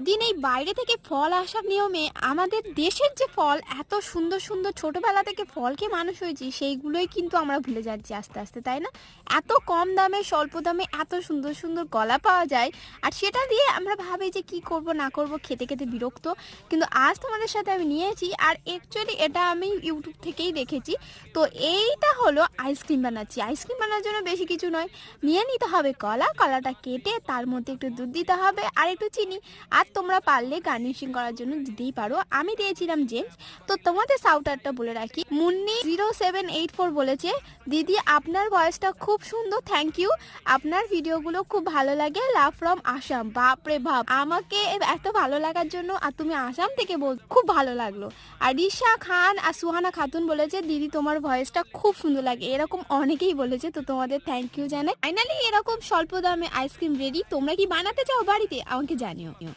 দিন এই বাইরে থেকে ফল আসার নিয়মে আমাদের দেশের যে ফল এত সুন্দর সুন্দর ছোটবেলা থেকে ফলকে মানুষ হয়েছি সেইগুলোই কিন্তু আমরা ভুলে যাচ্ছি আস্তে আস্তে, তাই না? এত কম দামে স্বল্প দামে এত সুন্দর সুন্দর কলা পাওয়া যায়, আর সেটা দিয়ে আমরা ভাবি যে কি করব না করব, খেতে খেতে বিরক্ত। কিন্তু আজ তোমাদের সাথে আমি নিয়েছি, আর অ্যাকচুয়ালি এটা আমি ইউটিউব থেকেই দেখেছি। তো এইটা হলো আইসক্রিম বানাচ্ছি। আইসক্রিম বানানোর জন্য বেশি কিছু নয়, নিয়ে নিতে হবে কলা, কলাটা কেটে তার মধ্যে একটু দুধ দিতে হবে আর একটু চিনি, আর তোমরা পারলে গার্নিশিং করার জন্য দিতেই পারো। আমি দিয়েছিলাম জেমস। তো তোমাদের সাউটারটা বলে রাখি, মুন্নি 0784 বলেছে, দিদি আপনার ভয়েসটা খুব সুন্দর, থ্যাংক ইউ, আপনার ভিডিওগুলো খুব ভালো লাগে, লাভ ফ্রম আসাম। বাপরে বাপ, আমাকে এত ভালো লাগার জন্য, আর তুমি আসাম থেকে বল, খুব ভালো লাগলো। আর রিশা খান আর সুহানা খাতুন বলেছে, দিদি তোমার ভয়েসটা খুব সুন্দর লাগে। এরকম অনেকেই বলেছে, তো তোমাদের থ্যাংক ইউ জানাই। ফাইনালি এরকম স্বল্প দামে আইসক্রিম রেডি। তোমরা কি বানাতে চাও বাড়িতে? আমাকে জানিও।